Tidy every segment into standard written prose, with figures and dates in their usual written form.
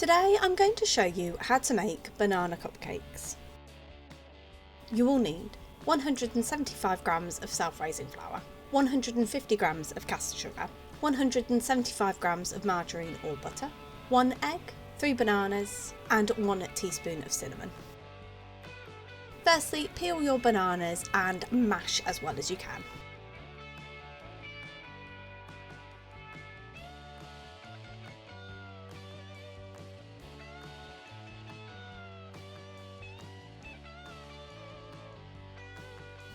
Today I'm going to show you how to make banana cupcakes. You will need 175 grams of self-raising flour, 150 grams of caster sugar, 175 grams of margarine or butter, 1 egg, 3 bananas and 1 teaspoon of cinnamon. Firstly, peel your bananas and mash as well as you can.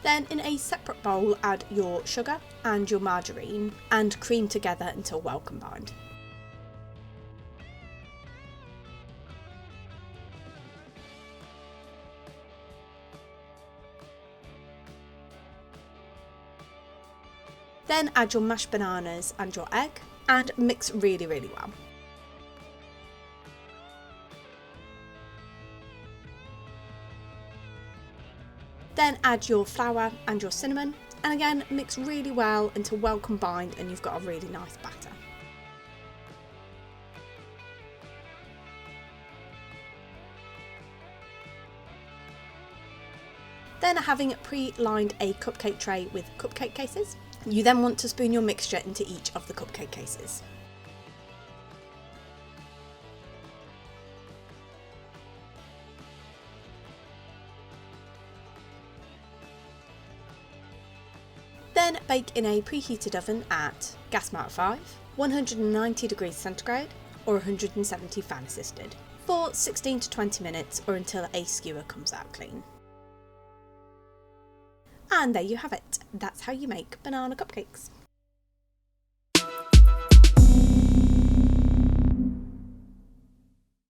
Then in a separate bowl add your sugar and your margarine and cream together until well combined. Then add your mashed bananas and your egg and mix really well. Then add your flour and your cinnamon and again mix really well until well combined and you've got a really nice batter. Then, having pre-lined a cupcake tray with cupcake cases, you then want to spoon your mixture into each of the cupcake cases. Then bake in a preheated oven at gas mark 5, 190 degrees centigrade or 170 fan assisted for 16 to 20 minutes or until a skewer comes out clean. And there you have it. That's how you make banana cupcakes.